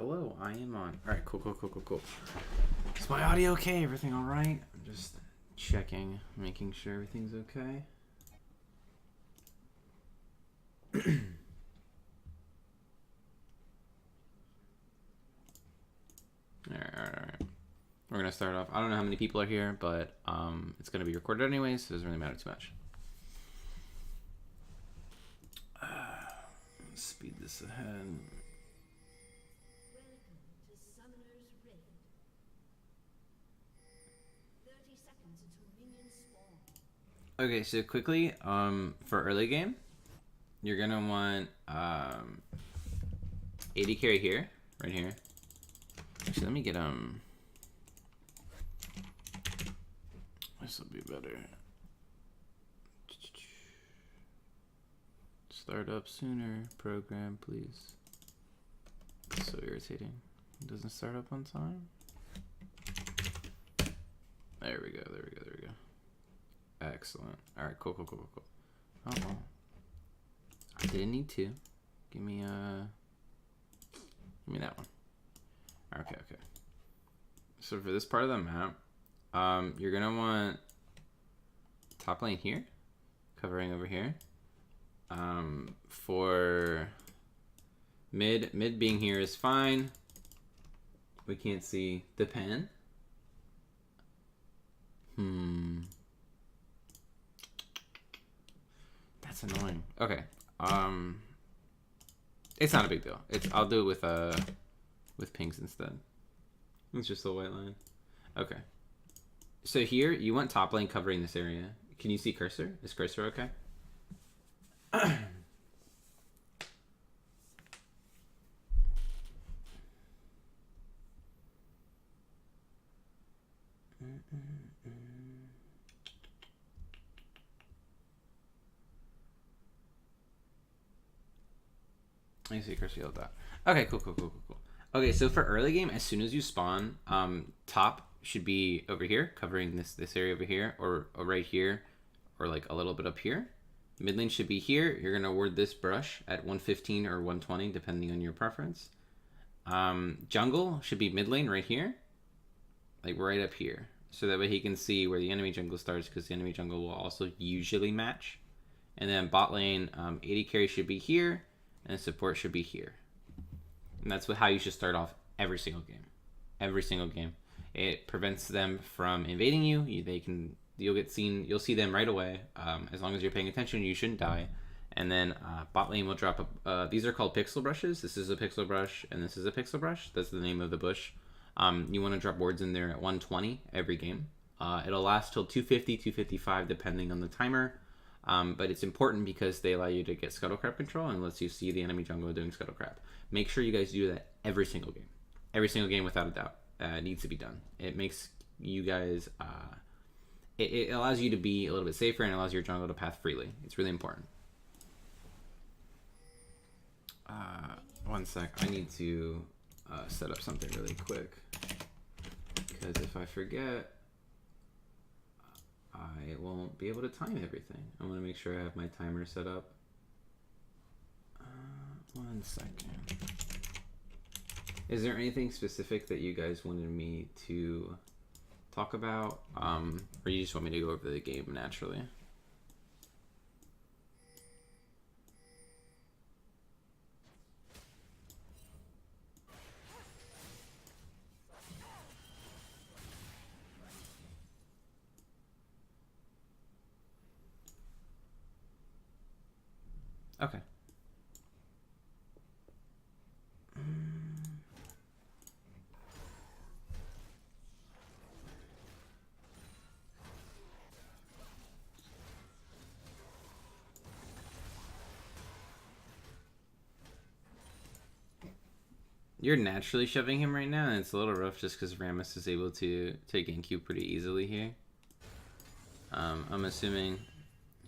Hello, I am on. Alright, cool. Is my audio okay? Everything alright? I'm just checking, making sure everything's okay. Alright. We're gonna start off. I don't know how many people are here, but it's gonna be recorded anyways, so it doesn't really matter too much. Speed this ahead. Okay, so quickly, for early game, you're gonna want 80 carry here, right here. Actually, let me get this will be better. Start up sooner, program, please. It's so irritating. It doesn't start up on time. There we go. Excellent. All right, cool. Oh, I didn't need to. Give me that one. Okay. So for this part of the map, you're gonna want top lane here, covering over here. For mid being here is fine. We can't see the pen. That's annoying. Okay. It's not a big deal. I'll do it with pinks instead. It's just a white line. Okay. So here you want top lane covering this area. Can you see cursor? Is cursor okay? I see cursor yelled that. Okay, cool. Okay, so for early game, as soon as you spawn, top should be over here, covering this area over here, or right here, or like a little bit up here. Mid lane should be here. You're gonna ward this brush at 115 or 120, depending on your preference. Jungle should be mid lane right here, like right up here, so that way he can see where the enemy jungle starts, because the enemy jungle will also usually match. And then bot lane, 80 carry should be here, and support should be here. And that's how you should start off every single game. Every single game. It prevents them from invading you. You'll see them right away. As long as you're paying attention, you shouldn't die. And then bot lane will drop these are called pixel brushes. This is a pixel brush, and this is a pixel brush. That's the name of the bush. You want to drop wards in there at 120 every game. It'll last till 250, 255, depending on the timer. But it's important because they allow you to get scuttlecrab control and lets you see the enemy jungle doing scuttlecrab. Make sure you guys do that every single game. Every single game without a doubt. It needs to be done. It makes you guys... it allows you to be a little bit safer and allows your jungle to path freely. It's really important. One sec. I need to set up something really quick. Because if I forget... I won't be able to time everything. I want to make sure I have my timer set up. 1 second. Is there anything specific that you guys wanted me to talk about? Or you just want me to go over the game naturally? Okay. You're naturally shoving him right now, and it's a little rough just because Rammus is able to take GameCube pretty easily here. I'm assuming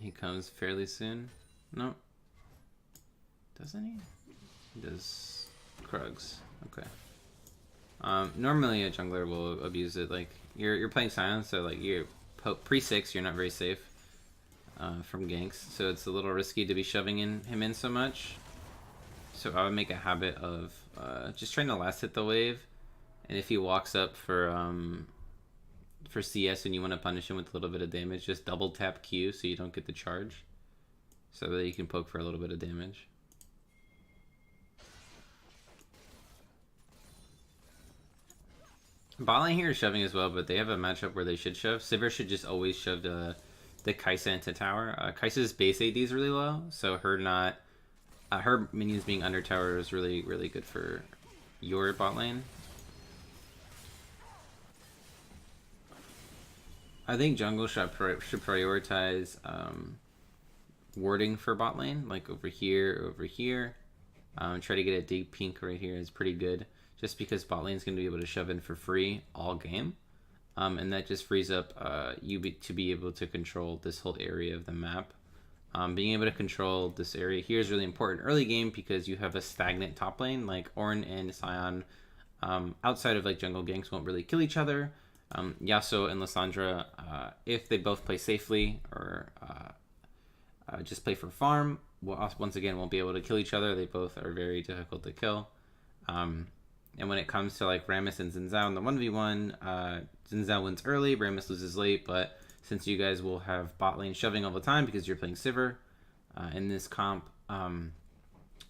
he comes fairly soon. Nope. Doesn't he? He does Krugs. Okay. Normally a jungler will abuse it. Like you're playing silence, so like you're pre-6, you're not very safe from ganks. So it's a little risky to be shoving him in so much. So I would make a habit of just trying to last hit the wave, and if he walks up for CS and you want to punish him with a little bit of damage, just double tap Q so you don't get the charge, so that you can poke for a little bit of damage. Bot lane here is shoving as well, but they have a matchup where they should shove. Sivir should just always shove the Kai'Sa into tower. Kai'Sa's base AD is really low, so her minions being under tower is really, really good for your bot lane. I think jungle should prioritize warding for bot lane, like over here, over here. Try to get a deep pink right here is pretty good, just because bot lane is going to be able to shove in for free all game. And that just frees up to be able to control this whole area of the map. Being able to control this area here is really important early game because you have a stagnant top lane, like Ornn and Sion. Outside of like jungle ganks won't really kill each other. Yasuo and Lissandra, if they both play safely or just play for farm, once again won't be able to kill each other. They both are very difficult to kill. And when it comes to like Rammus and Xin Zhao in the 1v1, Xin Zhao wins early, Rammus loses late, but since you guys will have bot lane shoving all the time because you're playing Sivir in this comp,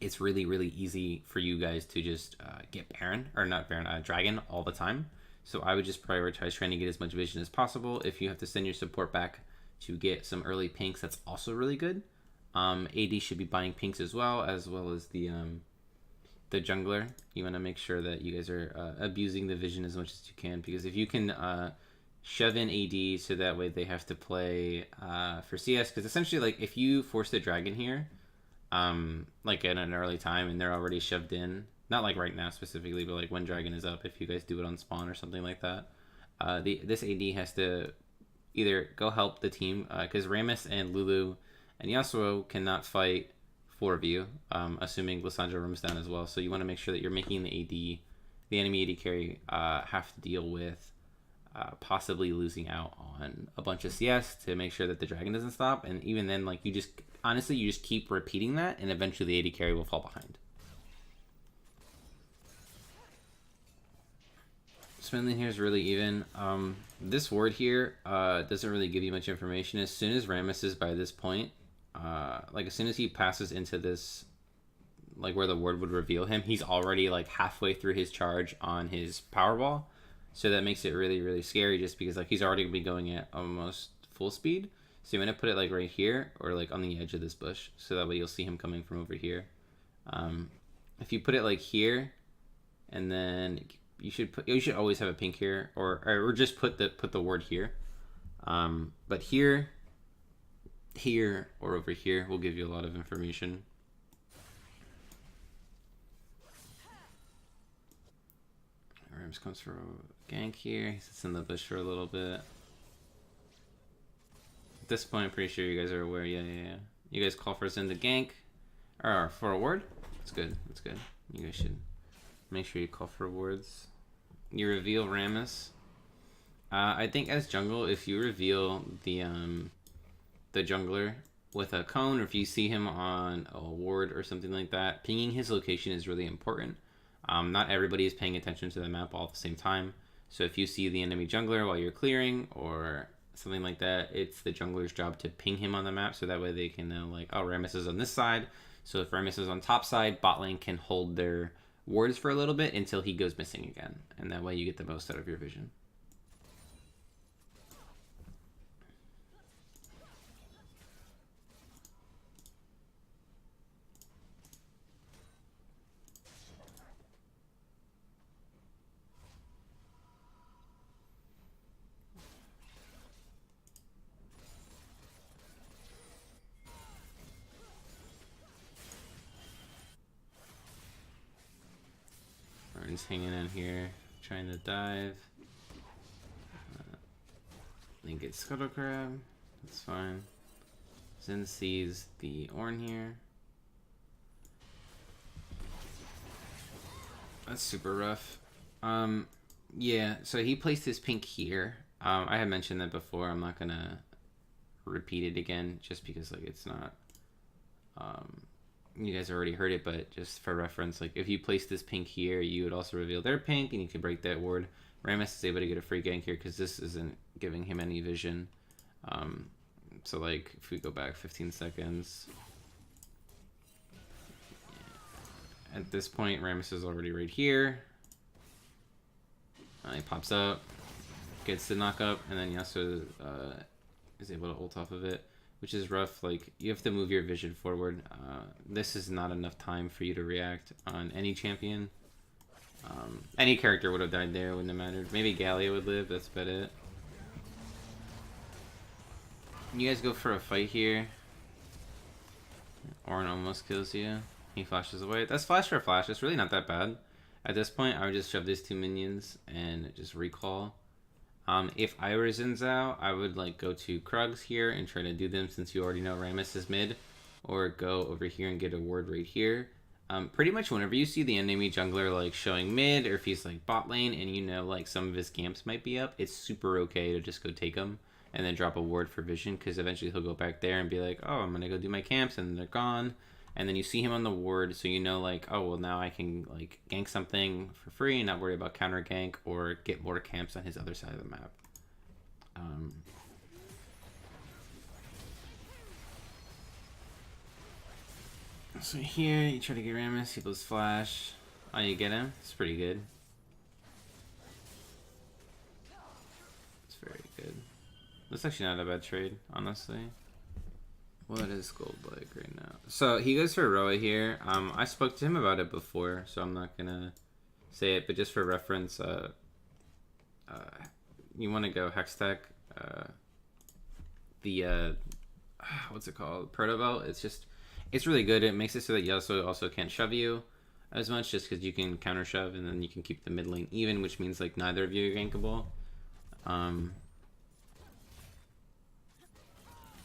it's really, really easy for you guys to just get Dragon all the time. So I would just prioritize trying to get as much vision as possible. If you have to send your support back to get some early pinks, that's also really good. AD should be buying pinks as well as the jungler. You want to make sure that you guys are abusing the vision as much as you can, because if you can shove in AD so that way they have to play for CS, because essentially like if you force the dragon here like at an early time and they're already shoved in, not like right now specifically, but like when dragon is up, if you guys do it on spawn or something like that, this AD has to either go help the team, because Rammus and Lulu and Yasuo cannot fight 4 of you, assuming Lissandra roams down as well. So you want to make sure that you're making the enemy AD carry have to deal with possibly losing out on a bunch of CS to make sure that the dragon doesn't stop. And even then, like you just keep repeating that, and eventually the AD carry will fall behind. Spending here is really even. This ward here doesn't really give you much information. As soon as Rammus is by this point, like as soon as he passes into this, like where the ward would reveal him, he's already like halfway through his charge on his Powerball. So that makes it really, really scary, just because like he's already gonna be going at almost full speed. So you want to put it like right here or like on the edge of this bush, so that way you'll see him coming from over here. If you put it like here, and then you should always have a pink here, or just put the word here. But here, or over here will give you a lot of information. Rams comes for a gank here. He sits in the bush for a little bit. At this point, I'm pretty sure you guys are aware. Yeah. You guys call for us in the gank, or for a ward. That's good. You guys should make sure you call for wards. You reveal Rammus. I think as jungle, if you reveal the jungler with a cone, or if you see him on a ward or something like that, pinging his location is really important. Not everybody is paying attention to the map all at the same time. So if you see the enemy jungler while you're clearing or something like that, it's the jungler's job to ping him on the map, so that way they can know like, oh, Rammus is on this side. So if Rammus is on top side, bot lane can hold their wards for a little bit until he goes missing again, and that way you get the most out of your vision. Martin's hanging in here, trying to dive. Then get Scuttle Crab. That's fine. Zen sees the Ornn here. That's super rough. Yeah, so he placed his pink here. I had mentioned that before. I'm not gonna repeat it again, just because like it's not you guys already heard it, but just for reference, like if you place this pink here, you would also reveal their pink, and you can break that ward. Rammus is able to get a free gank here because this isn't giving him any vision. So like if we go back 15 seconds, at this point Rammus is already right here. He pops up, gets the knock up, and then Yasuo is able to ult off of it, which is rough. Like you have to move your vision forward. This is not enough time for you to react on any champion. Any character would have died there, wouldn't have mattered. Maybe Gallia would live, that's about it. You guys go for a fight here. Ornn almost kills you. He flashes away. That's flash for flash. It's really not that bad. At this point, I would just shove these 2 minions and just recall. If I were Xin Zhao, I would like go to Krugs here and try to do them since you already know Rammus is mid. Or go over here and get a ward right here. Pretty much whenever you see the enemy jungler like showing mid, or if he's like bot lane and you know like some of his camps might be up, it's super okay to just go take him and then drop a ward for vision, because eventually he'll go back there and be like, oh, I'm gonna go do my camps, and they're gone. And then you see him on the ward, so you know like, oh well, now I can like gank something for free and not worry about counter gank or get more camps on his other side of the map. So here you try to get Rammus, he blows flash. Oh, you get him? It's pretty good. It's very good. That's actually not a bad trade, honestly. What is gold like right now? So he goes for Roa here. I spoke to him about it before, so I'm not gonna say it, but just for reference, you want to go Hextech. What's it called? Protobelt. It's really good. It makes it so that Yasuo also can't shove you as much, just because you can counter shove, and then you can keep the mid lane even, which means like neither of you are gankable.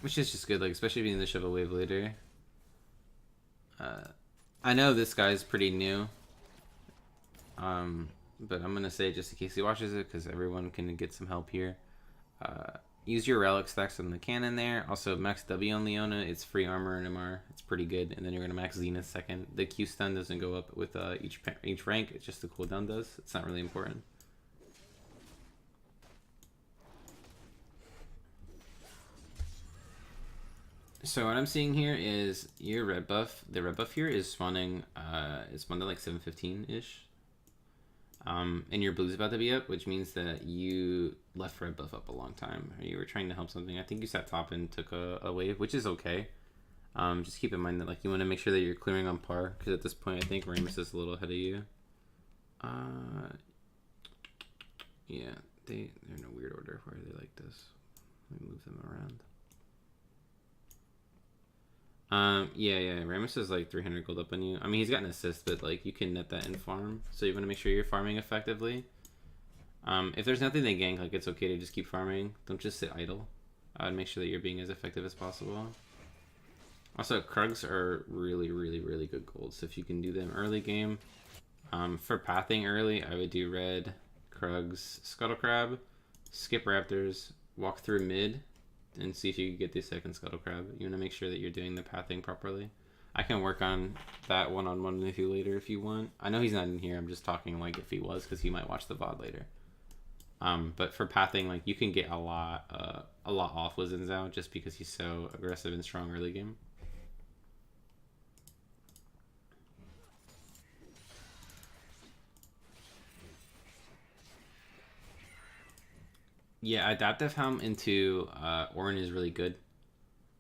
Which is just good, like especially if you need to shove a wave later. I know this guy's pretty new, but I'm gonna say it just in case he watches it, because everyone can get some help here. Use your relic stacks on the cannon there. Also max W on Leona. It's free armor and MR. It's pretty good. And then you're gonna max Zenith second. The Q stun doesn't go up with each rank. It's just the cooldown does. It's not really important. So what I'm seeing here is your red buff. The red buff here is spawning. It's spawned at like 7:15 ish. And your blue's about to be up, which means that you left red buff up a long time. Or you were trying to help something. I think you sat top and took a wave, which is okay. Just keep in mind that like you want to make sure that you're clearing on par, because at this point I think Rammus is a little ahead of you. Yeah, they're in a weird order where they like this. Let me move them around. Yeah, Rammus is like 300 gold up on you. I mean, he's got an assist, but like you can net that in farm, so you want to make sure you're farming effectively. If there's nothing they gank, like it's okay to just keep farming. Don't just sit idle. I would make sure that you're being as effective as possible. Also, Krugs are really good gold, so if you can do them early game. For pathing early, I would do red, Krugs, Scuttle Crab, skip Raptors, walk through mid, and see if you can get the second Scuttle Crab. You want to make sure that you're doing the pathing properly. I can work on that one-on-one with you later if you want. I know he's not in here. I'm just talking like if he was, because he might watch the VOD later. But for pathing, like you can get a lot off with Xin Zhao just because he's so aggressive and strong early game. Yeah, Adaptive Helm into Ornn is really good.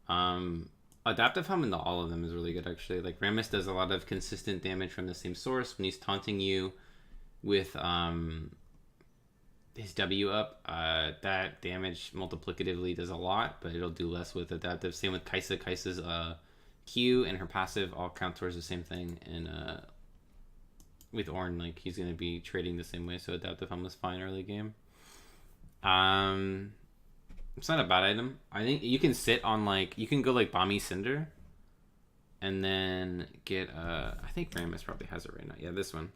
Adaptive Helm into all of them is really good, actually. Like, Rammus does a lot of consistent damage from the same source. When he's taunting you with his W up, that damage multiplicatively does a lot, but it'll do less with Adaptive. Same with Kai'Sa. Kai'Sa's Q and her passive all count towards the same thing. And with Ornn, like, he's going to be trading the same way, so Adaptive Helm is fine early game. It's not a bad item. I think you can sit on like, you can go like Bami Cinder and then get I think Rammus probably has it right now. Yeah, this one.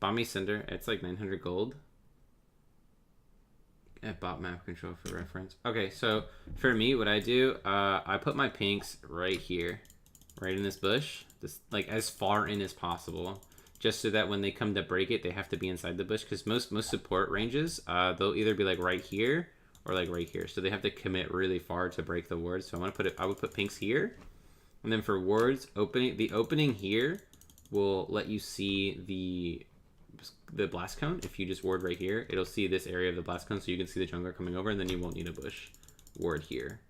Bami Cinder. It's like 900 gold. At bot map control for reference. Okay, so for me, what I do, I put my pinks right here. right in this bush, this like as far in as possible, just so that when they come to break it, they have to be inside the bush. Because most support ranges, they'll either be like right here or like right here, so they have to commit really far to break the ward. So I would put pinks here, and then for wards, the opening here will let you see the blast cone. If you just ward right here, it'll see this area of the blast cone, so you can see the jungler coming over, and then you won't need a bush ward here.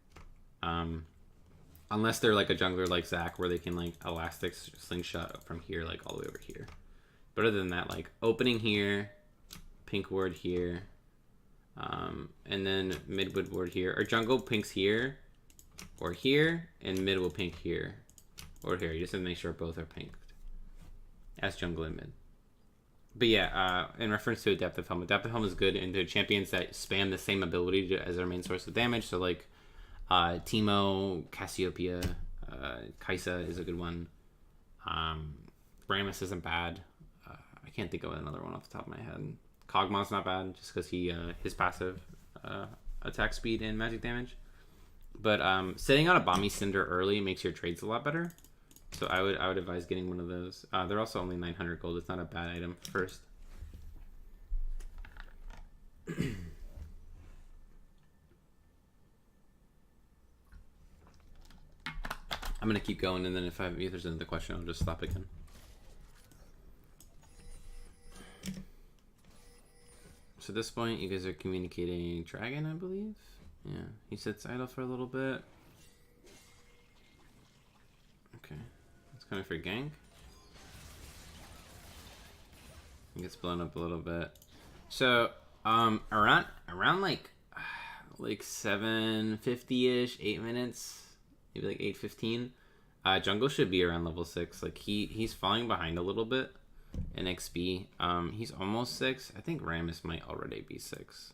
Unless they're like a jungler like Zach, where they can like elastic slingshot from here, like all the way over here. But other than that, like opening here, pink ward here, and then mid would ward here, or jungle pinks here, or here, and mid will pink here, or here. You just have to make sure both are pinked as jungle and mid. But yeah, in reference to Adaptive Helm is good into champions that spam the same ability as their main source of damage. So like Teemo, Cassiopeia, Kaisa is a good one. Rammus isn't bad. I can't think of another one off the top of my head. Kog'Maw's not bad, just because his passive attack speed and magic damage. But sitting on a Bomby Cinder early makes your trades a lot better. So I would advise getting one of those. They're also only 900 gold. It's not a bad item first. I'm gonna keep going, and then if there's another question, I'll just stop again. So at this point, you guys are communicating Dragon, I believe. Yeah, he sits idle for a little bit. Okay, it's coming for gank. It gets blown up a little bit. So around like 7:50ish, 8 minutes. Maybe like 8:15. Jungle should be around level 6. Like he's falling behind a little bit in XP. He's almost 6. I think Rammus might already be 6.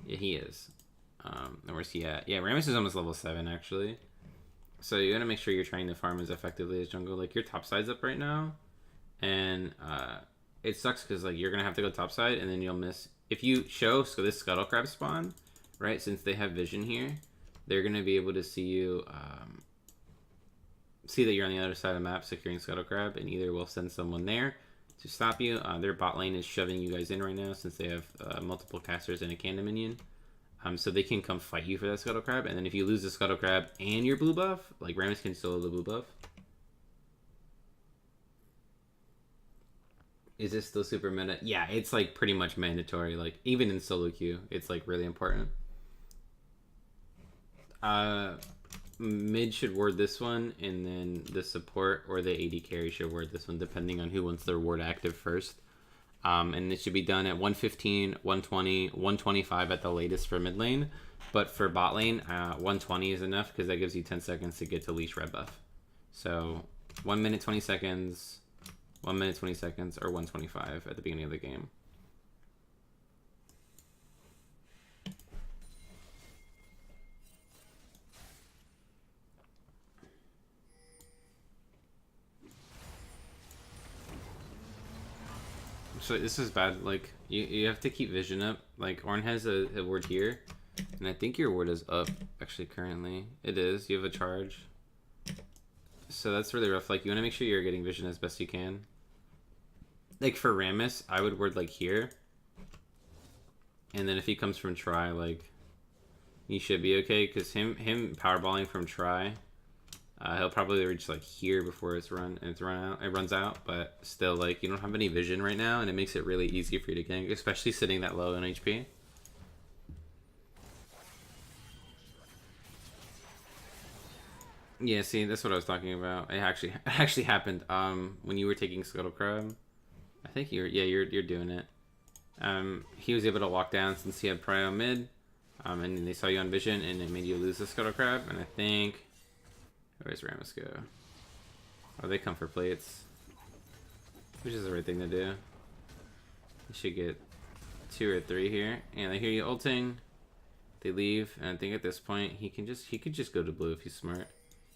Yeah, he is. And where's he at? Yeah, Rammus is almost level 7 actually. So you gotta make sure you're trying to farm as effectively as jungle. Like your top side's up right now, and it sucks because like you're gonna have to go top side, and then you'll miss if you show this scuttle crab spawn, right? Since they have vision here, they're going to be able to see you, see that you're on the other side of the map securing Scuttle Crab, and either will send someone there to stop you. Their bot lane is shoving you guys in right now since they have multiple casters and a Cannon minion. So they can come fight you for that Scuttle Crab, and then if you lose the Scuttle Crab and your blue buff, like Rammus can solo the blue buff. Is this still super meta? Yeah, it's like pretty much mandatory. Like even in solo queue, it's like really important. Mid should ward this one, and then the support or the AD carry should ward this one, depending on who wants their ward active first. And it should be done at 115, 120, 125 at the latest for mid lane. But for bot lane, 120 is enough because that gives you 10 seconds to get to leash red buff. So 1 minute 20 seconds, 1 minute 20 seconds, or 125 at the beginning of the game. So this is bad. Like you have to keep vision up. Like Ornn has a ward here, and I think your ward is up actually currently. It is. You have a charge. So that's really rough. Like you want to make sure you're getting vision as best you can. Like for Rammus, I would ward like here, and then if he comes from try, like he should be okay because him powerballing from try. He'll probably reach like here before it runs out, but still, like you don't have any vision right now, and it makes it really easy for you to gank, especially sitting that low in HP. Yeah, see, that's what I was talking about. It actually happened. When you were taking Scuttle Crab, I think you're doing it. He was able to walk down since he had prio mid, and then they saw you on vision, and it made you lose the Scuttle Crab, and I think. Where's Rammus go? Oh, they come for plates. Which is the right thing to do. You should get 2 or 3 here. And they hear you ulting. They leave. And I think at this point, he could just go to blue if he's smart.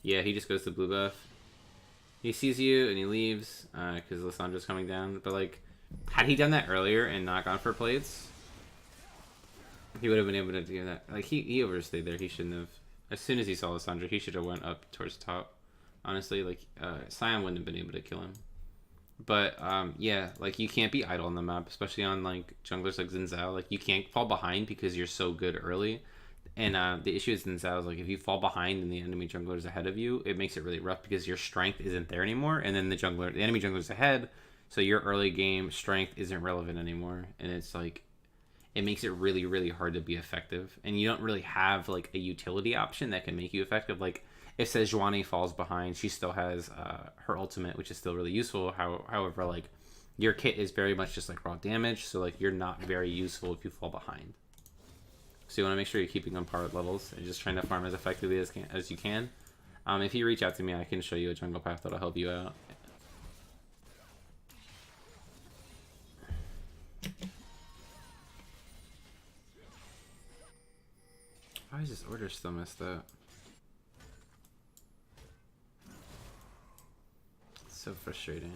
Yeah, he just goes to blue buff. He sees you and he leaves. Because Lissandra's coming down. But like, had he done that earlier and not gone for plates, he would have been able to do that. Like, he overstayed there. He shouldn't have. As soon as he saw Lissandra, he should have went up towards top. honestly. Like, Sion wouldn't have been able to kill him. But, yeah, like, you can't be idle on the map, especially on, like, junglers like Xin Zhao. Like, you can't fall behind because you're so good early. And the issue with Xin Zhao is, like, if you fall behind and the enemy jungler is ahead of you, it makes it really rough because your strength isn't there anymore. And then the enemy jungler is ahead, so your early game strength isn't relevant anymore. And it's, like, it makes it really, really hard to be effective. And you don't really have, like, a utility option that can make you effective. Like, if Sejuani falls behind, she still has her ultimate, which is still really useful. However, like, your kit is very much just like raw damage, so like you're not very useful if you fall behind. So you want to make sure you're keeping on par with levels and just trying to farm as effectively as you can. If you reach out to me, I can show you a jungle path that'll help you out. Why is this order still messed up? So frustrating.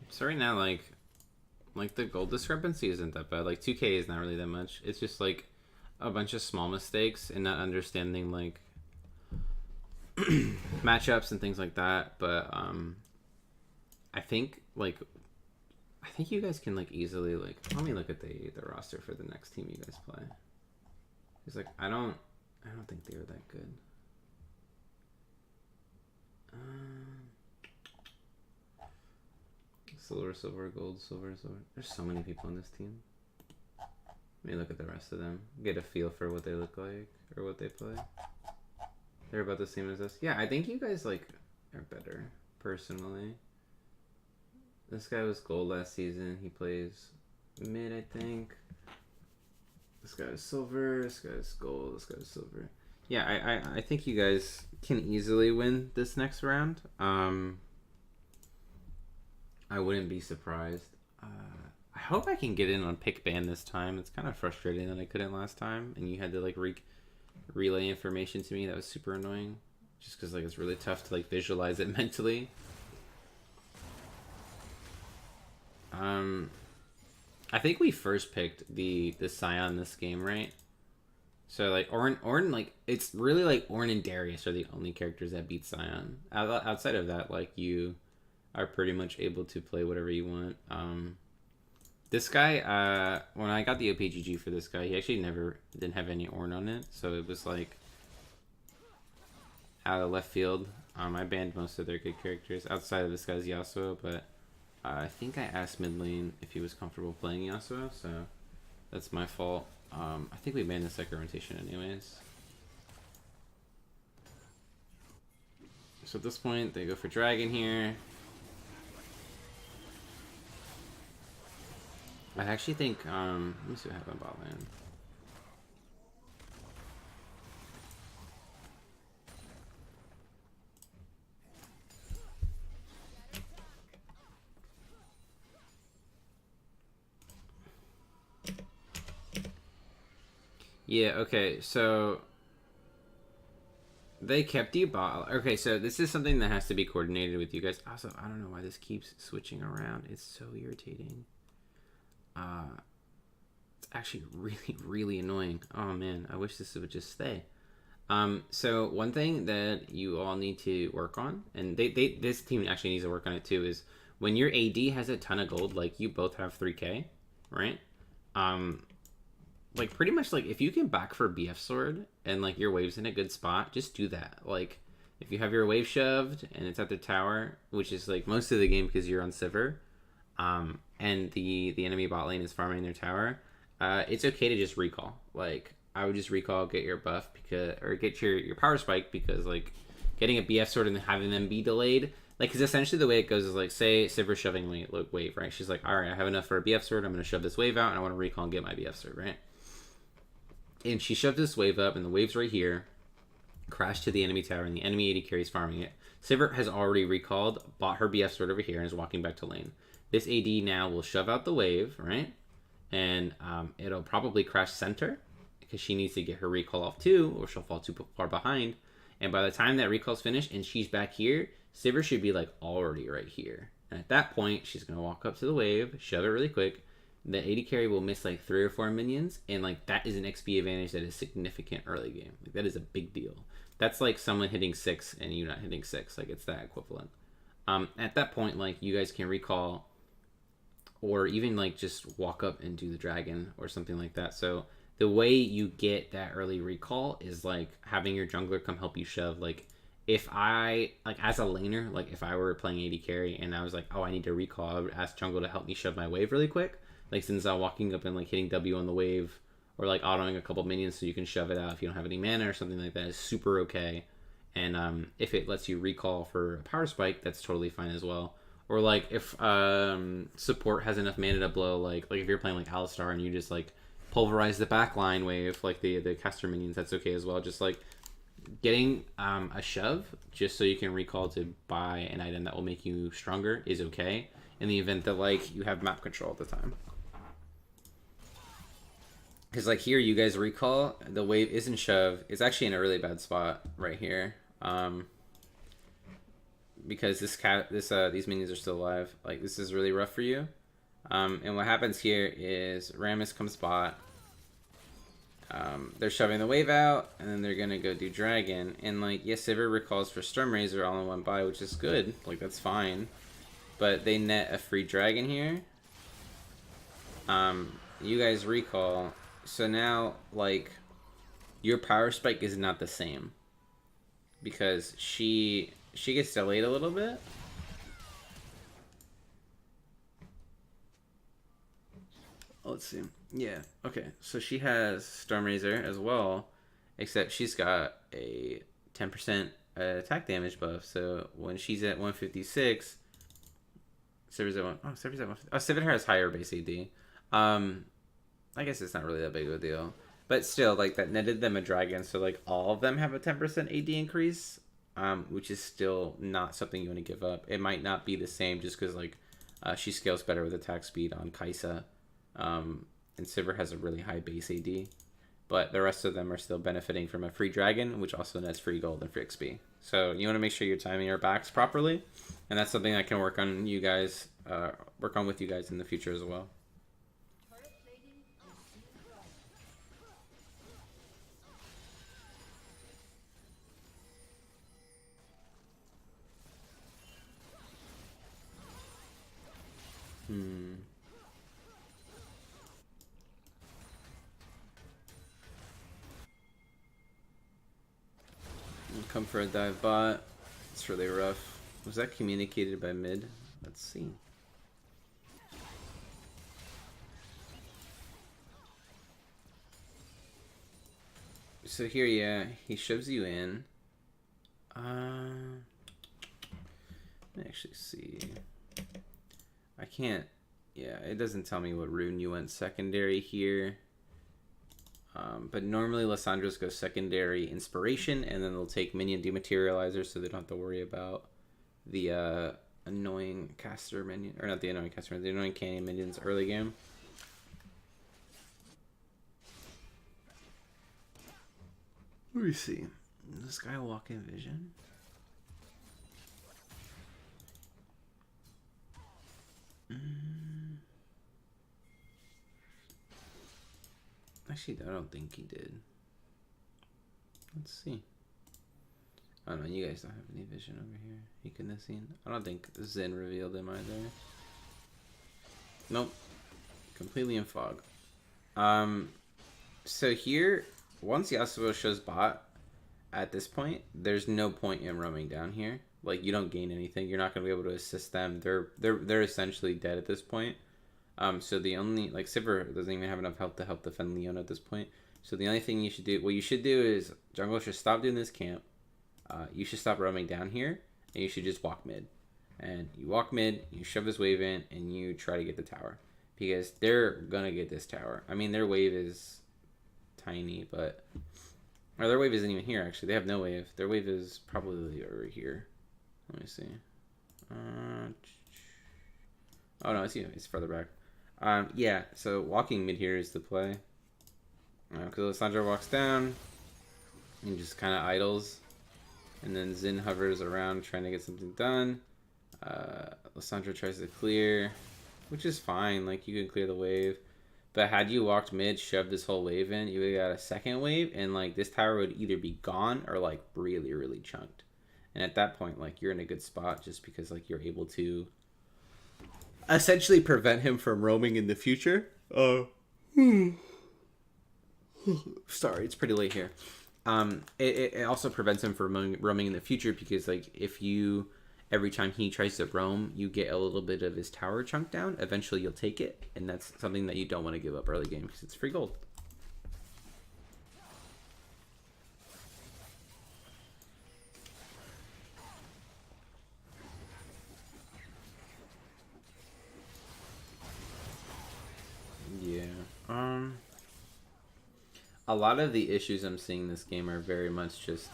So right now, like the gold discrepancy isn't that bad. Like 2K is not really that much. It's just like a bunch of small mistakes and not understanding like matchups and things like that. But I think you guys can like easily like let me look at the roster for the next team you guys play. It's like I don't think they were that good. Silver, silver, gold, silver, silver. There's so many people on this team. Let me look at the rest of them. Get a feel for what they look like or what they play. They're about the same as us. Yeah, I think you guys like are better personally. This guy was gold last season. He plays mid, I think. This guy is silver. This guy is gold. This guy is silver. Yeah, I think you guys can easily win this next round. I wouldn't be surprised. I hope I can get in on pick ban this time. It's kind of frustrating that I couldn't last time, and you had to like relay information to me. That was super annoying, just because like it's really tough to like visualize it mentally. I think we first picked the Scion this game, right? So like Ornn like it's really like Ornn and Darius are the only characters that beat Scion. Outside of that, like you are pretty much able to play whatever you want. This guy, when I got the OPGG for this guy, he actually didn't have any Ornn on it, so it was like out of left field. I banned most of their good characters outside of this guy's Yasuo, but I think I asked mid lane if he was comfortable playing Yasuo, so that's my fault. I think we banned the second rotation anyways. So at this point, they go for Dragon here. I actually think, let me see what happened bot lane. Yeah, okay, so they kept you bot. Okay, so this is something that has to be coordinated with you guys. Also, I don't know why this keeps switching around. It's so irritating. It's actually really, really annoying. Oh man, I wish this would just stay. So one thing that you all need to work on, and this team actually needs to work on it too, is when your AD has a ton of gold, like you both have 3K, right? Like pretty much like if you can back for BF sword and like your wave's in a good spot, just do that. Like if you have your wave shoved and it's at the tower, which is like most of the game because you're on Sivir, and the enemy bot lane is farming their tower, it's okay to just recall. Like I would just recall, get your buff or get your power spike, because like getting a BF sword and having them be delayed, like because essentially the way it goes is like say Sivir shoving wave, right? She's like, all right, I have enough for a BF sword. I'm gonna shove this wave out and I want to recall and get my BF sword, right? And she shoved this wave up, and the wave's right here. Crashed to the enemy tower, and the enemy AD carries farming it. Sivir has already recalled, bought her BF sword over here, and is walking back to lane. This AD now will shove out the wave, right? And it'll probably crash center, because she needs to get her recall off too, or she'll fall too far behind. And by the time that recall's finished and she's back here, Sivir should be like already right here. And at that point, she's going to walk up to the wave, shove it really quick, the AD carry will miss like 3 or 4 minions, and like that is an XP advantage that is significant early game. Like, that is a big deal. That's like someone hitting 6 and you not hitting 6. Like, it's that equivalent. At that point, like, you guys can recall, or even like just walk up and do the dragon or something like that. So the way you get that early recall is like having your jungler come help you shove. Like, if I, like, as a laner, like if I were playing AD carry and I was like, oh, I need to recall, I would ask jungle to help me shove my wave really quick. Like, since I'm walking up and like hitting W on the wave, or like autoing a couple minions so you can shove it out if you don't have any mana or something like that, is super okay. And if it lets you recall for a power spike, that's totally fine as well. Or like if support has enough mana to blow, like if you're playing like Alistar and you just like pulverize the backline wave, like the caster minions, that's okay as well. Just like getting a shove just so you can recall to buy an item that will make you stronger is okay in the event that like you have map control at the time. Because like here you guys recall, the wave isn't shove. It's actually in a really bad spot right here. Because these minions are still alive. Like, this is really rough for you. And what happens here is Rammus comes bot. They're shoving the wave out, and then they're gonna go do dragon. And like, yes, Sivir recalls for Stormrazor all in one buy, which is good. Like, that's fine. But they net a free dragon here. You guys recall. So now, like, your power spike is not the same. Because she gets delayed a little bit. Let's see. Yeah, okay. So she has Stormrazor as well, except she's got a 10% attack damage buff. So when she's at 156, Sivir's at 1. Oh, Sivir's at 150. Oh, Sivir has higher base AD. I guess it's not really that big of a deal. But still, like, that netted them a dragon, so like all of them have a 10% AD increase. Which is still not something you want to give up. It might not be the same just because like she scales better with attack speed on Kai'Sa, and Sivir has a really high base AD, but the rest of them are still benefiting from a free dragon, which also nets free gold and free XP. So you want to make sure you're timing your backs properly, and that's something I can work on you guys, work on with you guys in the future as well. Come for a dive bot. It's really rough. Was that communicated by mid? Let's see. So here, yeah, he shoves you in. Let me actually see. I can't. Yeah, it doesn't tell me what rune you went secondary here. But normally Lysandros goes secondary inspiration, and then they'll take minion dematerializer, so they don't have to worry about the annoying caster minion, or not the annoying caster, the annoying canyon minions early game. Let me see. Does this guy walk in vision? Actually, I don't think he did. Let's see. Oh no, you guys don't have any vision over here. He couldn't have seen. I don't think Zen revealed him either. Nope. Completely in fog. So here, once Yasuo shows bot, at this point, there's no point in roaming down here. Like, you don't gain anything. You're not gonna be able to assist them. They're essentially dead at this point. So the only, like, Sivir doesn't even have enough health to help defend Leona at this point. So the only thing you should do, what you should do is, jungle should stop doing this camp. You should stop roaming down here, and you should just walk mid. And you walk mid, you shove this wave in, and you try to get the tower. Because they're gonna get this tower. I mean, their wave is tiny, but... Or their wave isn't even here, actually. They have no wave. Their wave is probably over here. Let me see. Oh, no, it's further back. Yeah, so walking mid here is the play. Because Alessandro walks down and just kind of idles. And then Zin hovers around trying to get something done. Alessandro tries to clear. which is fine. Like, you can clear the wave. But had you walked mid, shoved this whole wave in, you would have got a second wave, and like this tower would either be gone or like really, really chunked. And at that point, like you're in a good spot just because like you're able to essentially prevent him from roaming in the future. Oh, sorry, it's pretty late here. It also prevents him from roaming in the future because like if you every time he tries to roam, you get a little bit of his tower chunk down. Eventually, you'll take it, and that's something that you don't want to give up early game because it's free gold. Yeah. A lot of the issues I'm seeing in this game are very much just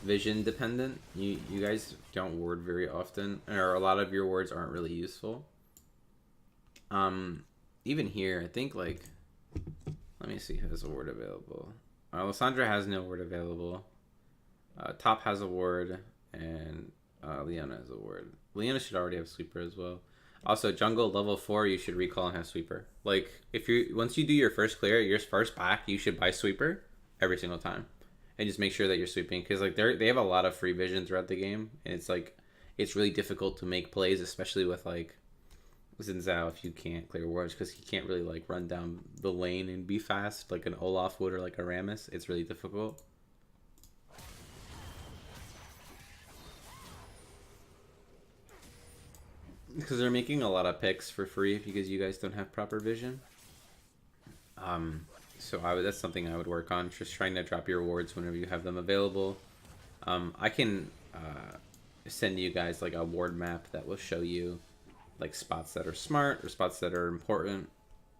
vision dependent. You guys don't ward very often, or a lot of your wards aren't really useful. Even here, I think like, let me see who has a ward available. Alessandra has no ward available. Top has a ward, and Leona has a ward. Leona should already have sweeper as well. Also, jungle level 4, you should recall and have sweeper. Like, if you once you do your first clear, your first pack, you should buy sweeper every single time, and just make sure that you're sweeping because like they have a lot of free vision throughout the game, and it's like it's really difficult to make plays, especially with like Xin Zhao if you can't clear wards because he can't really like run down the lane and be fast like an Olaf would or like a Rammus. It's really difficult. Because they're making a lot of picks for free because you guys don't have proper vision. So that's something I would work on, just trying to drop your wards whenever you have them available. I can send you guys like a ward map that will show you like spots that are smart or spots that are important.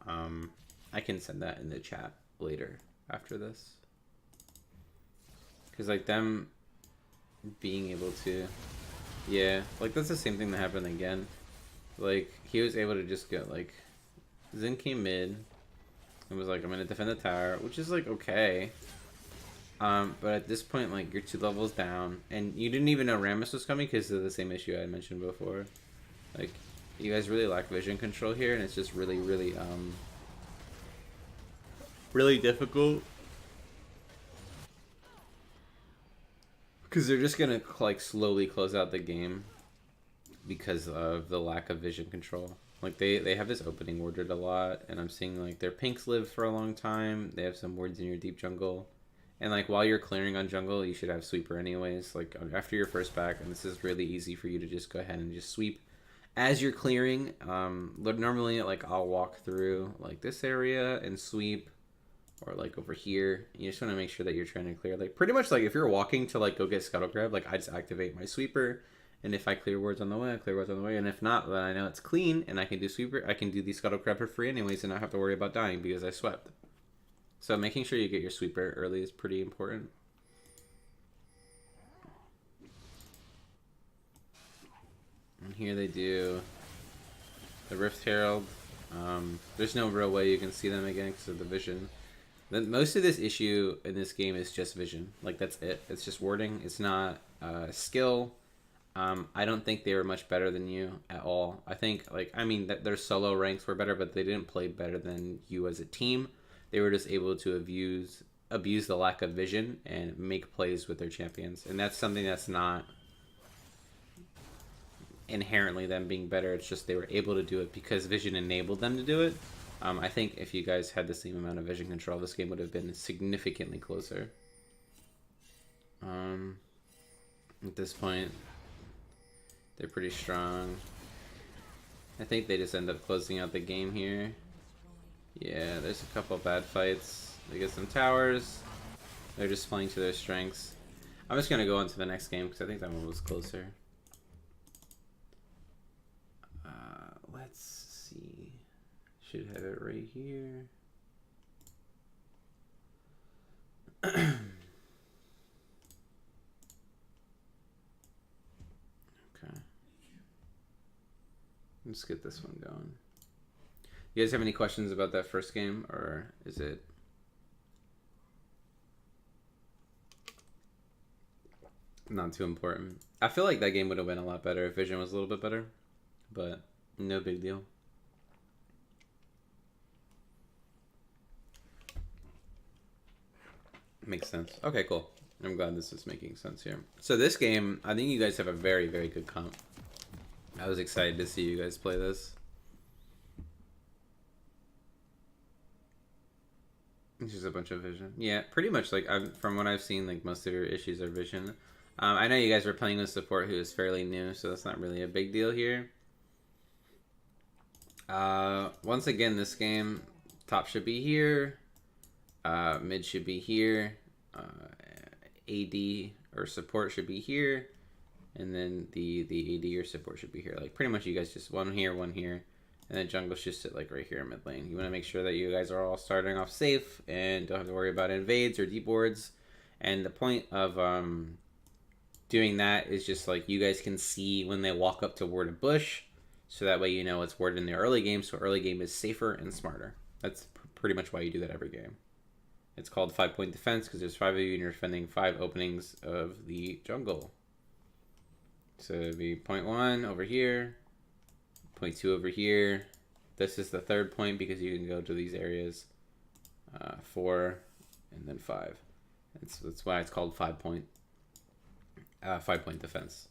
I can send that in the chat later after this. Because like them being able to, yeah, like that's the same thing that happened again. Like he was able to just get like Xin came mid and was like, I'm gonna defend the tower, which is like okay. But at this point, like you're 2 levels down, and you didn't even know Rammus was coming because of the same issue I mentioned before. Like you guys really lack vision control here, and it's just really, really, really difficult. Because they're just gonna like slowly close out the game because of the lack of vision control. Like they have this opening warded a lot, and I'm seeing like their pinks live for a long time. They have some wards in your deep jungle, and like while you're clearing on jungle, you should have sweeper anyways. Like after your first back, and this is really easy for you to just go ahead and just sweep as you're clearing. Normally like I'll walk through like this area and sweep. Or like over here, you just want to make sure that you're trying to clear. Like pretty much like if you're walking to like go get scuttle crab, like I just activate my sweeper, and if I clear wards on the way, I clear wards on the way, and if not, then I know it's clean and I can do sweeper. I can do the scuttle crab for free anyways, and not have to worry about dying because I swept. So making sure you get your sweeper early is pretty important. And here they do the Rift Herald. There's no real way you can see them again because of the vision. Most of this issue in this game is just vision. Like, that's it. It's just warding. It's not skill. I don't think they were much better than you at all. I think, like, I mean, their solo ranks were better, but they didn't play better than you as a team. They were just able to abuse the lack of vision and make plays with their champions. And that's something that's not inherently them being better. It's just they were able to do it because vision enabled them to do it. I think if you guys had the same amount of vision control, this game would have been significantly closer. At this point, they're pretty strong. I think they just end up closing out the game here. Yeah, there's a couple bad fights. They get some towers. They're just playing to their strengths. I'm just going to go on to the next game because I think that one was closer. Let's see. Should have it right here. Okay. Let's get this one going. You guys have any questions about that first game, or is it not too important? I feel like that game would have been a lot better if vision was a little bit better, but no big deal. Makes sense. Okay, cool. I'm glad this is making sense here. So this game, I think you guys have a very, very good comp. I was excited to see you guys play this. It's just a bunch of vision. Yeah, pretty much. Like from what I've seen, like most of your issues are vision. I know you guys were playing with support who is fairly new, so that's not really a big deal here. Once again, this game, top should be here. Mid should be here. AD or support should be here. And then the AD or support should be here. Like pretty much you guys just one here, and then jungle should sit like right here in mid lane. You want to make sure that you guys are all starting off safe and don't have to worry about invades or deep wards. And the point of doing that is just like you guys can see when they walk up to ward a bush, so that way you know it's warded in the early game. So early game is safer and smarter. That's pretty much why you do that every game. It's called 5-point defense because there's 5 of you and you're defending 5 openings of the jungle. So it'd be point 1 over here, point 2 over here. This is the third point because you can go to these areas, 4 and then 5. That's why it's called 5-point defense.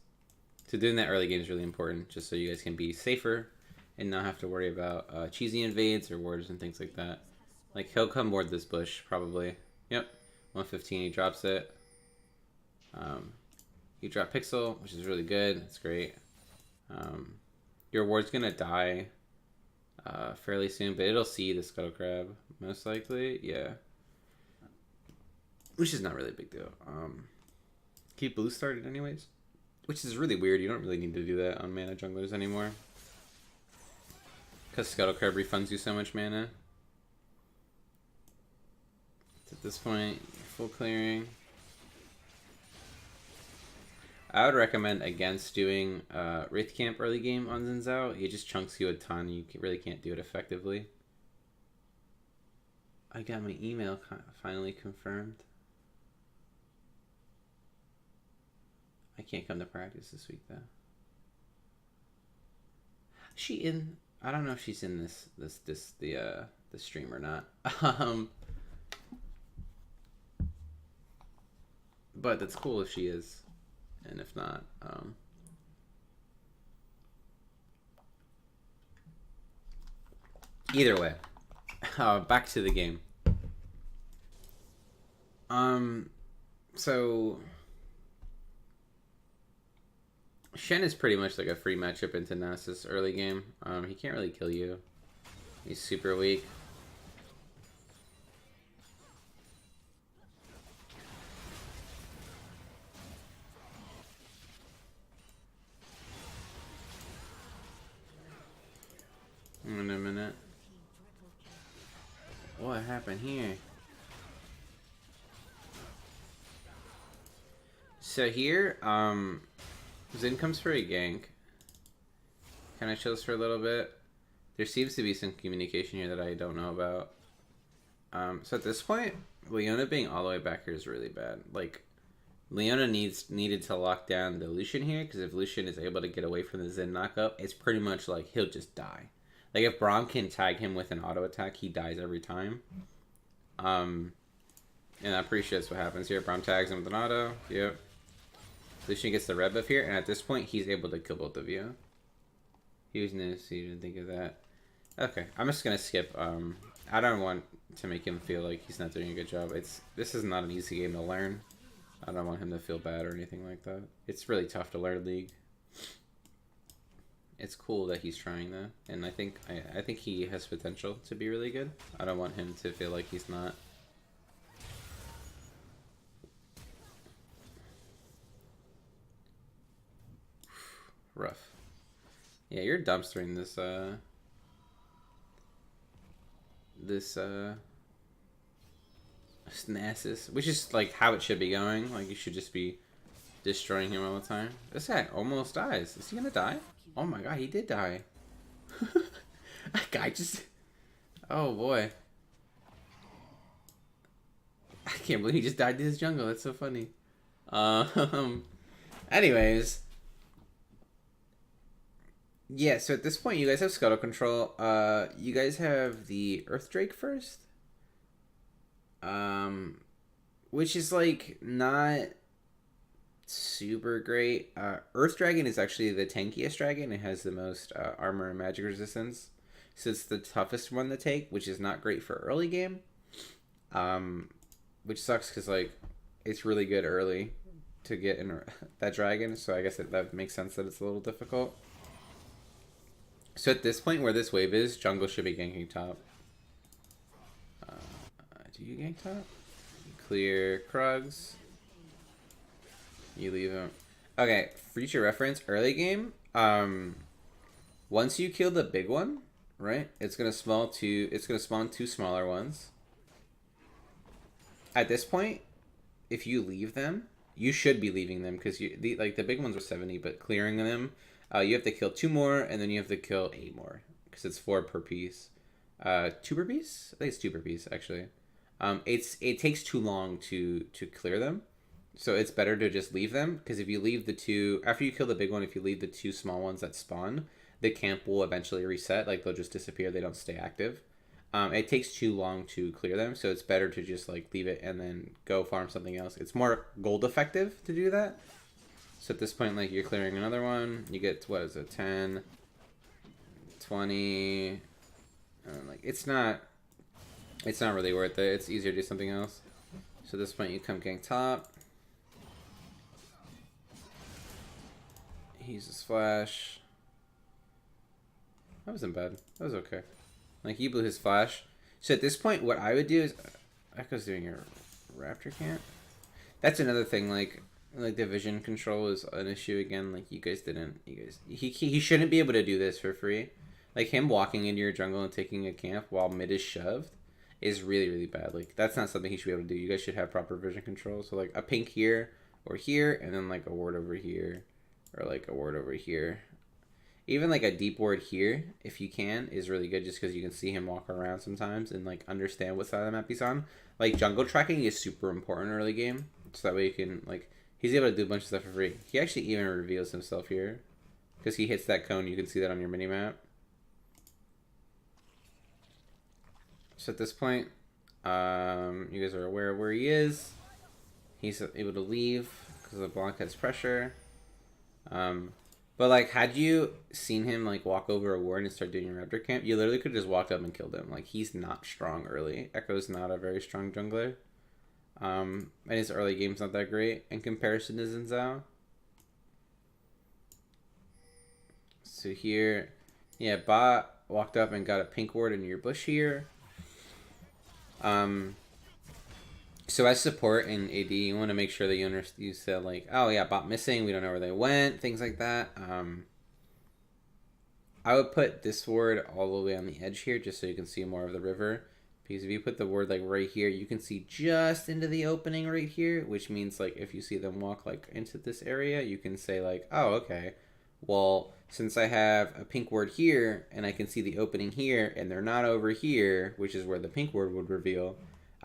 So doing that early game is really important, just so you guys can be safer and not have to worry about cheesy invades or wards and things like that. Like he'll come ward this bush probably. Yep, 115. He drops it. You drop Pixel, which is really good. That's great. Your ward's gonna die fairly soon, but it'll see the Scuttle Crab most likely. Yeah, which is not really a big deal. Keep blue started anyways, which is really weird. You don't really need to do that on mana junglers anymore, because Scuttle Crab refunds you so much mana. At this point, full clearing. I would recommend against doing Wraith Camp early game on Xin Zhao. He just chunks you a ton. You really can't do it effectively. I got my email finally confirmed. I can't come to practice this week though. Is she in? I don't know if she's in the stream or not. But that's cool if she is. And if not, either way, back to the game. So Shen is pretty much like a free matchup into Nasus early game. He can't really kill you. He's super weak. In a minute. What happened here? So here, Xin comes for a gank. Kind of chills for a little bit. There seems to be some communication here that I don't know about. So at this point, Leona being all the way back here is really bad. Like, Leona needed to lock down the Lucian here, because if Lucian is able to get away from the Xin knockup, it's pretty much like he'll just die. Like, if Braum can tag him with an auto attack, he dies every time. And I'm pretty sure that's what happens here. Braum tags him with an auto. Yep. Lucian gets the red buff here, and at this point, he's able to kill both of you. He was new, so you didn't think of that. Okay, I'm just gonna skip. I don't want to make him feel like he's not doing a good job. This is not an easy game to learn. I don't want him to feel bad or anything like that. It's really tough to learn League. It's cool that he's trying that, and I think he has potential to be really good. I don't want him to feel like he's not. Rough. Yeah, you're dumpstering this Nasus, which is like how it should be going. Like, you should just be destroying him all the time. This guy almost dies. Is he gonna die? Oh my god, he did die. That guy just... Oh boy. I can't believe he just died to his jungle. That's so funny. Anyways. Yeah, so at this point, you guys have Scuttle Control. You guys have the Earth Drake first. which is like not super great. Earth Dragon is actually the tankiest dragon. It has the most armor and magic resistance, so it's the toughest one to take, which is not great for early game. Which sucks because like it's really good early to get in that dragon. So I guess that makes sense that it's a little difficult. So at this point where this wave is, jungle should be ganking top. Do you gank top? You clear Krugs. You leave him. Okay, future reference, early game. Once you kill the big one, right? It's gonna spawn two smaller ones. At this point, if you leave them, you should be leaving them because the big ones are 70, but clearing them, you have to kill 2 more, and then you have to kill 8 more because it's 4 per piece. 2 per piece? I think it's 2 per piece actually. It takes too long to clear them, so it's better to just leave them because if you leave the 2 after you kill the big one, if you leave the 2 small ones that spawn, the camp will eventually reset. Like they'll just disappear. They don't stay active. It takes too long to clear them, so it's better to just like leave it and then go farm something else. It's more gold effective to do that. So at this point, like you're clearing another one, you get what is it, 10, 20, and like it's not really worth it. It's easier to do something else. So at this point, you come gank top. He uses flash. That wasn't bad. That was okay. Like, he blew his flash. So at this point, what I would do is... Echo's doing your Raptor camp. That's another thing, like the vision control is an issue again. Like, you guys didn't... He shouldn't be able to do this for free. Like, him walking into your jungle and taking a camp while mid is shoved is really, really bad. Like, that's not something he should be able to do. You guys should have proper vision control. So, like, a pink here or here, and then, like, a ward over here. Or, like, a ward over here. Even like a deep ward here, if you can, is really good just because you can see him walk around sometimes and like understand what side of the map he's on. Like jungle tracking is super important early game, so that way you can like he's able to do a bunch of stuff for free. He actually even reveals himself here because he hits that cone. You can see that on your mini map. So at this point, you guys are aware of where he is. He's able to leave because the block has pressure. But, like, had you seen him, like, walk over a ward and start doing your Raptor camp, you literally could have just walked up and killed him. Like, he's not strong early. Echo's not a very strong jungler. And his early game's not that great in comparison to Xin Zhao. So here, yeah, bot walked up and got a pink ward in your bush here. So as support in AD, you want to make sure that you said like, oh yeah, bot missing, we don't know where they went, things like that. I would put this ward all the way on the edge here just so you can see more of the river. Because if you put the ward like right here, you can see just into the opening right here, which means like if you see them walk like into this area, you can say like, oh, okay, well, since I have a pink ward here and I can see the opening here and they're not over here, which is where the pink ward would reveal,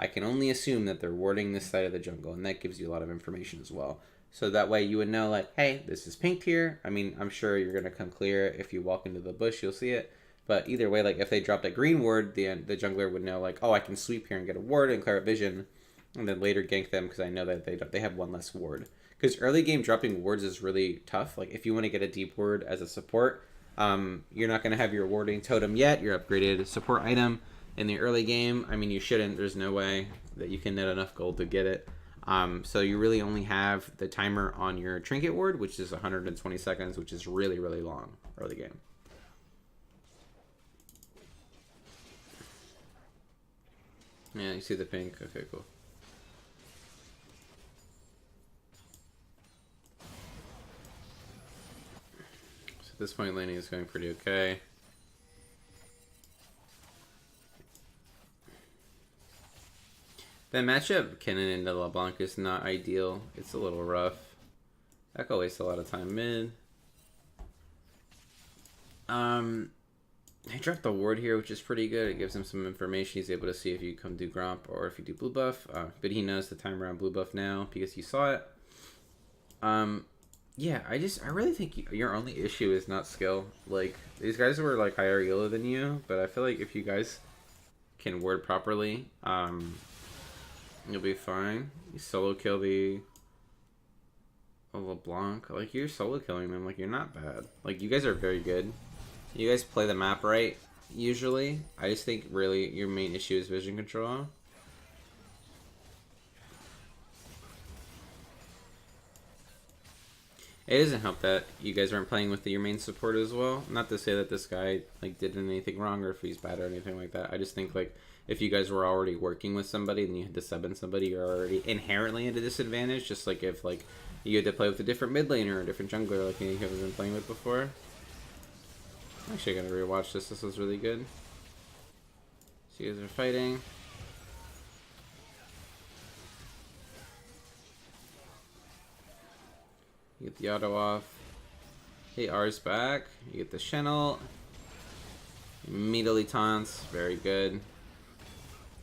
I can only assume that they're warding this side of the jungle, and that gives you a lot of information as well. So that way you would know, like, hey, this is pinked here. I mean, I'm sure you're going to come clear. If you walk into the bush, you'll see it. But either way, like, if they dropped a green ward, the jungler would know, like, oh, I can sweep here and get a ward and clear up vision, and then later gank them because I know that they have one less ward. Because early game dropping wards is really tough. Like, if you want to get a deep ward as a support, you're not going to have your warding totem yet, your upgraded support item. In the early game, I mean, you shouldn't. There's no way that you can net enough gold to get it. So you really only have the timer on your trinket ward, which is 120 seconds, which is really, really long early game. Yeah, you see the pink? Okay, cool. So at this point, laning is going pretty okay. The matchup Kennen and LeBlanc is not ideal. It's a little rough. Echo wastes a lot of time mid. He dropped the ward here, which is pretty good. It gives him some information. He's able to see if you come do Gromp or if you do blue buff. But he knows the timer on blue buff now because he saw it. Yeah, I really think your only issue is not skill. Like, these guys were like higher elo than you, but I feel like if you guys can ward properly, You'll be fine. You solo kill the LeBlanc. Like, you're solo killing them. Like, you're not bad. Like, you guys are very good. You guys play the map right, usually. I just think, really, your main issue is vision control. It doesn't help that you guys aren't playing with your main support as well. Not to say that this guy like did anything wrong or if he's bad or anything like that. I just think like if you guys were already working with somebody and you had to sub in somebody, you're already inherently at a disadvantage. Just like if like you had to play with a different mid laner or a different jungler like you haven't been playing with before. I'm actually gonna rewatch this. This was really good. So you guys are fighting. You get the auto off. Hey, R's back. You get the Shenel. Immediately taunts. Very good.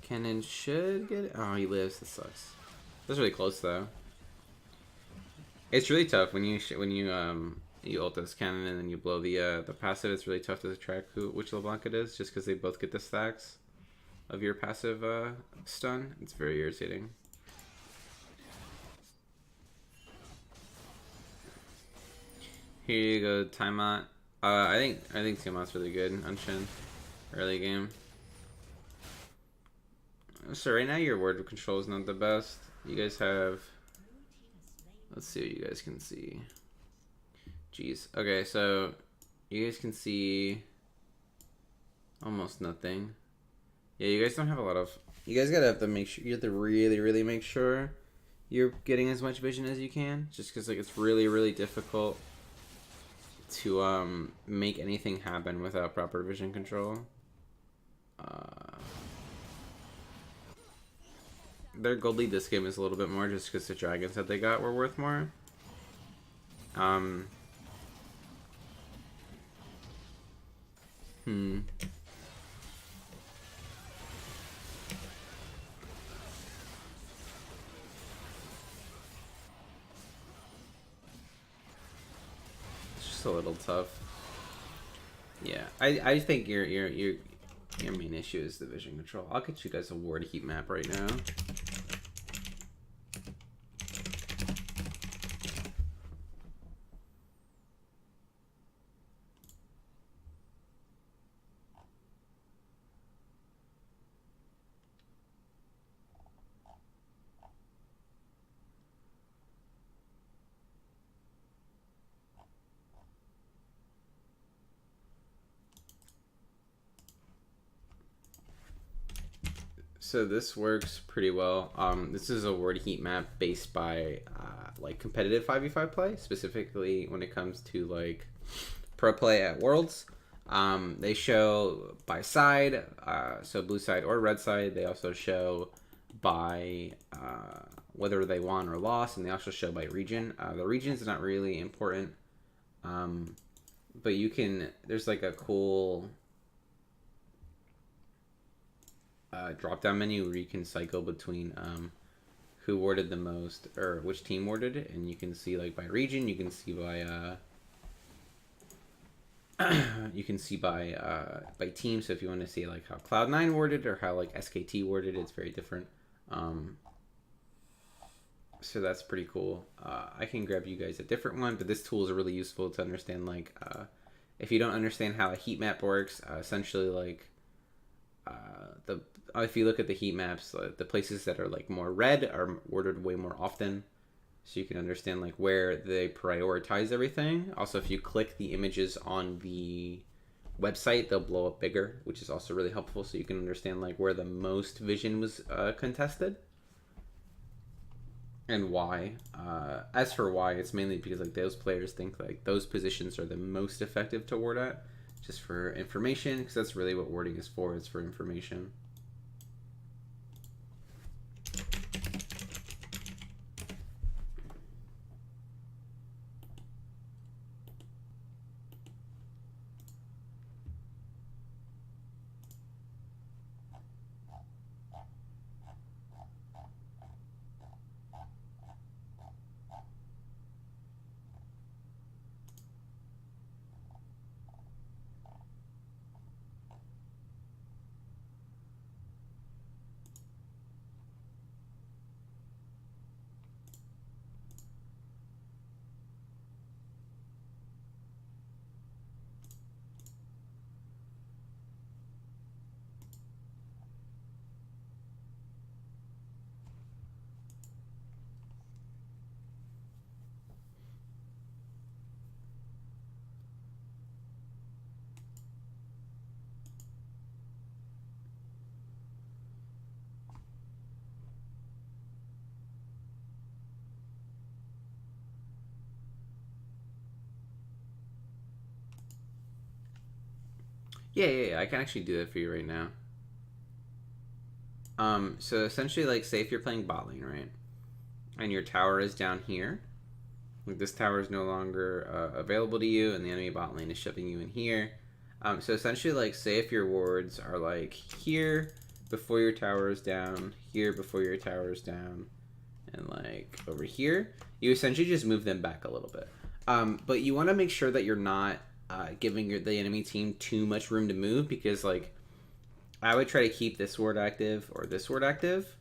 Kennen should get it. Oh, he lives. That sucks. That's really close though. It's really tough when you ult this Kennen and then you blow the passive. It's really tough to track which LeBlanc it is, just because they both get the stacks of your passive stun. It's very irritating. Here you go, Tiamat. I think Tiamat's really good on Shin. Early game. So right now your word control is not the best. You guys have. Let's see what you guys can see. Jeez. Okay, so you guys can see almost nothing. Yeah, you guys don't have a lot of. You guys gotta have to make sure. You have to really make sure you're getting as much vision as you can. Just because like it's really difficult to make anything happen without proper vision control. Their gold lead this game is a little bit more just because the dragons that they got were worth more. A little tough. Yeah, I think your main issue is the vision control. I'll get you guys a ward heat map right now. So this works pretty well. This is a word heat map based by like competitive 5v5 play, specifically when it comes to like pro play at Worlds. They show by side, so blue side or red side. They also show by whether they won or lost, and they also show by region. The region is not really important, but you can. There's like a cool drop down menu where you can cycle between who warded the most or which team warded it, and you can see like by region. You can see by by team. So if you want to see like how Cloud9 warded or how like SKT warded, it's very different. So that's pretty cool. I can grab you guys a different one, but this tool is really useful to understand like if you don't understand how a heat map works, essentially like if you look at the heat maps, the places that are like more red are ordered way more often, so you can understand like where they prioritize everything. Also, if you click the images on the website, they'll blow up bigger, which is also really helpful, so you can understand like where the most vision was contested and why. As for why, it's mainly because like those players think like those positions are the most effective to ward at, just for information, because that's really what warding is for. It's for information. Yeah. I can actually do that for you right now. So essentially, like, say if you're playing bot lane, right? And your tower is down here. Like, this tower is no longer available to you, and the enemy bot lane is shoving you in here. So essentially, like, say if your wards are, like, here before your tower is down, here before your tower is down, and, like, over here, you essentially just move them back a little bit. But you want to make sure that you're not giving the enemy team too much room to move, because, like, I would try to keep this ward active or this ward active,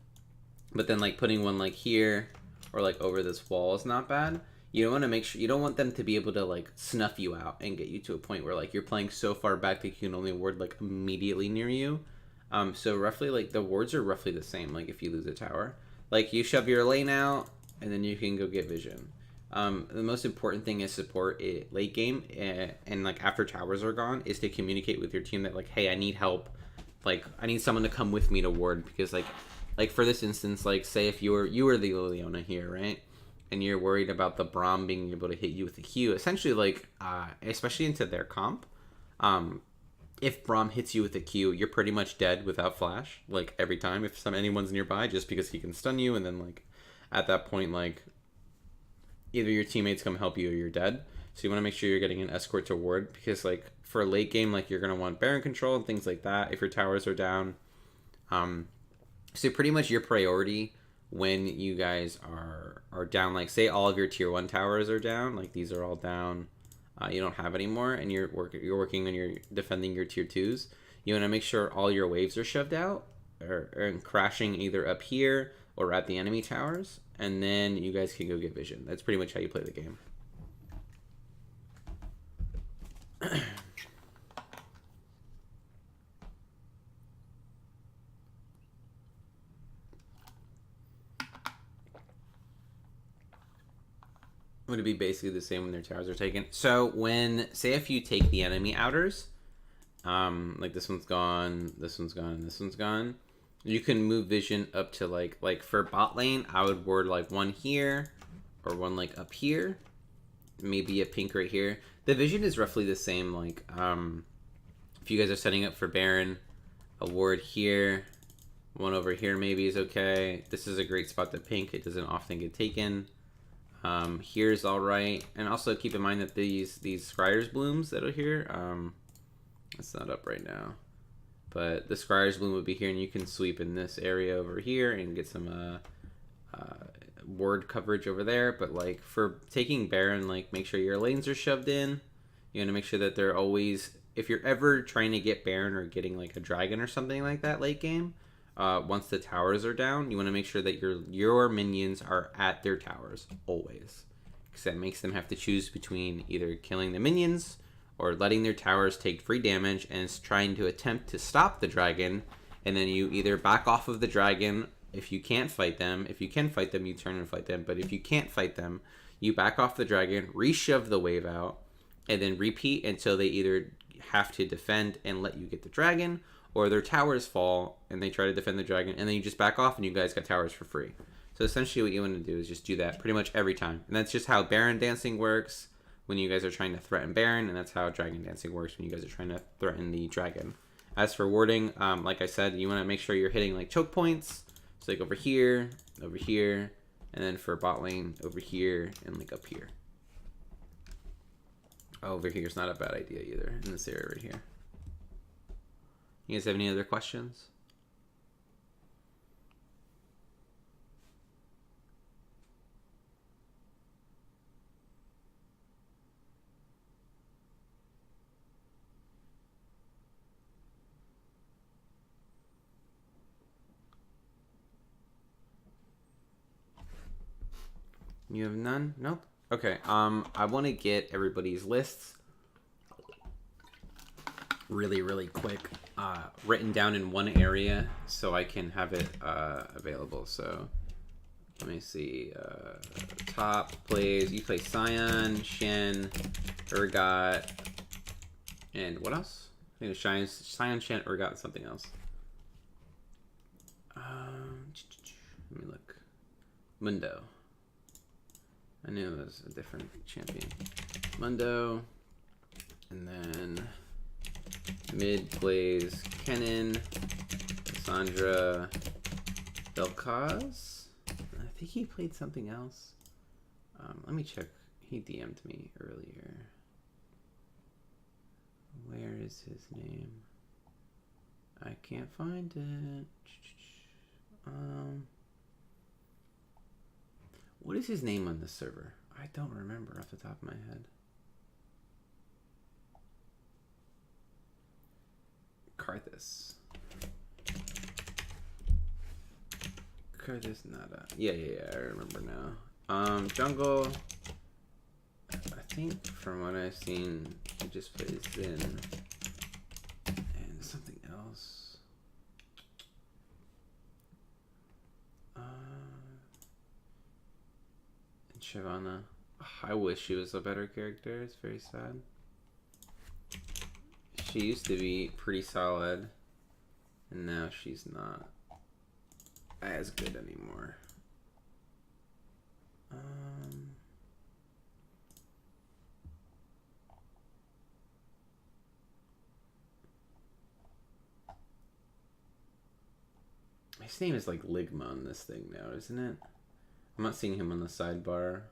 but then, like, putting one, like, here or, like, over this wall is not bad. You don't want to make sure, you don't want them to be able to, like, snuff you out and get you to a point where, like, you're playing so far back that you can only ward, like, immediately near you. So roughly, like, the wards are roughly the same, like, if you lose a tower. Like, you shove your lane out, and then you can go get vision. The most important thing is support late game, and, like, after towers are gone, is to communicate with your team that, like, hey, I need help. Like, I need someone to come with me to ward, because, like for this instance, like, say if you were the Liliana here, right? And you're worried about the Braum being able to hit you with a Q, essentially, like, especially into their comp, if Braum hits you with a Q, you're pretty much dead without flash, like, every time if anyone's nearby, just because he can stun you, and then, like, at that point, like, either your teammates come help you or you're dead. So you want to make sure you're getting an escort to ward, because, like, for late game, like, you're going to want Baron control and things like that if your towers are down. So pretty much your priority when you guys are down, like, say all of your tier 1 towers are down, like, these are all down, you don't have anymore, and you're working on your defending your tier 2s, you want to make sure all your waves are shoved out or crashing either up here or at the enemy towers, and then you guys can go get vision. That's pretty much how you play the game. Would it be basically the same when their towers are taken? So when, say if you take the enemy outers, like this one's gone, this one's gone, this one's gone, you can move vision up to, like for bot lane, I would ward, like, one here or one, like, up here, maybe a pink right here. The vision is roughly the same. Like, if you guys are setting up for Baron, a ward here, one over here maybe is okay. This is a great spot to pink. It doesn't often get taken. Here's all right, and also keep in mind that these Scryer's blooms that are here, it's not up right now, but the Scryer's bloom would be here, and you can sweep in this area over here and get some ward coverage over there. But, like, for taking Baron, like, make sure your lanes are shoved in. You want to make sure that they're always, if you're ever trying to get Baron or getting, like, a dragon or something like that late game, once the towers are down, you want to make sure that your minions are at their towers always, because that makes them have to choose between either killing the minions or letting their towers take free damage and trying to attempt to stop the dragon, and then you either back off of the dragon if you can't fight them. If you can fight them, you turn and fight them, but if you can't fight them, you back off the dragon, re-shove the wave out, and then repeat until they either have to defend and let you get the dragon, or their towers fall and they try to defend the dragon, and then you just back off and you guys got towers for free. So essentially what you want to do is just do that pretty much every time. And that's just how Baron dancing works when you guys are trying to threaten Baron, and that's how dragon dancing works when you guys are trying to threaten the dragon. As for warding, like I said, you want to make sure you're hitting, like, choke points. So, like, over here, and then for bot lane, over here, and, like, up here. Over here is not a bad idea either, in this area right here. You guys have any other questions? You have none? Nope. Okay, I want to get everybody's lists really quick, written down in one area so I can have it available. So let me see. Top plays. You play Scion, Shen, Urgot, and what else? I think it's Scion, Shen, Urgot, and something else. Let me look. Mundo. I knew it was a different champion. Mundo, and then Mid plays Kennen, Cassandra, Belkaz. I think he played something else. Let me check. He DM'd me earlier. Where is his name? I can't find it. What is his name on this server? I don't remember off the top of my head. Karthus. Karthus Nada. Yeah, I remember now. Jungle. I think from what I've seen, he just plays Zen. And something else. And Shyvana. I wish she was a better character. It's very sad. She used to be pretty solid, and now she's not as good anymore. His name is like Ligma on this thing now, isn't it? I'm not seeing him on the sidebar.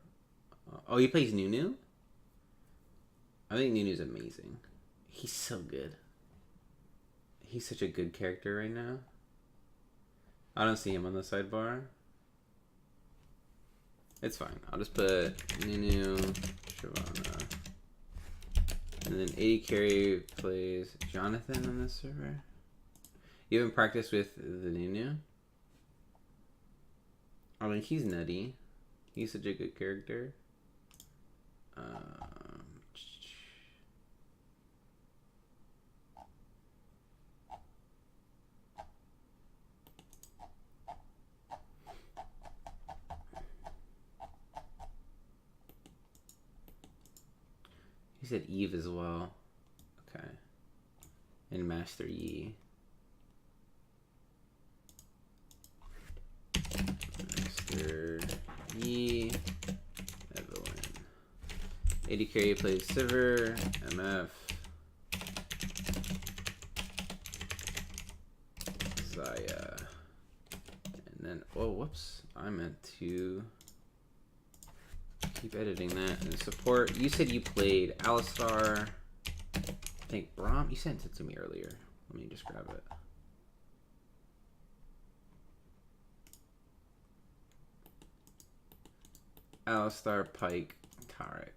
Oh, he plays Nunu? I think Nunu's amazing. He's so good. He's such a good character right now. I don't see him on the sidebar. It's fine. I'll just put Nunu, Shyvana. And then 80 carry plays Jonathan on this server. You haven't practiced with the Nunu? I mean, he's nutty. He's such a good character. He said Eve as well. Okay. And Master Yi. Master Yi. Evelyn. 80 carry plays Sivir. MF. Zaya. And then, oh, whoops. I meant to keep editing that. And support. You said you played Alistar. I think Braum. You sent it to me earlier. Let me just grab it. Alistar, Pike, Tarek.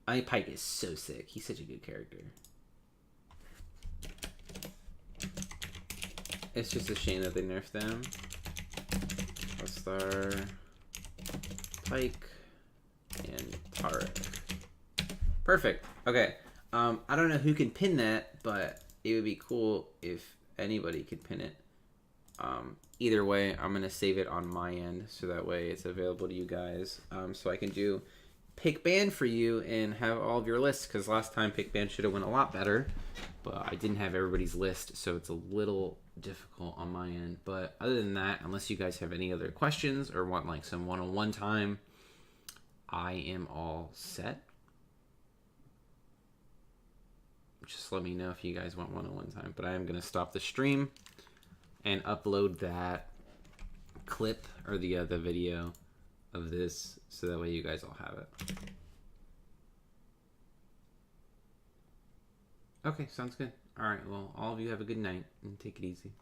I think Pike is so sick. He's such a good character. It's just a shame that they nerfed them. Alistar, Pike, and Tarek. Perfect. Okay. I don't know who can pin that, but it would be cool if anybody could pin it. Either way, I'm going to save it on my end so that way it's available to you guys. So I can do pick band for you and have all of your lists, because last time pick band should have went a lot better, but I didn't have everybody's list, so it's a little difficult on my end. But other than that, unless you guys have any other questions or want like some one-on-one time, I am all set. Just let me know if you guys want one-on-one time, but I am going to stop the stream and upload that clip or the video of this so that way you guys all have it. Okay, sounds good. All right, well, all of you have a good night and take it easy.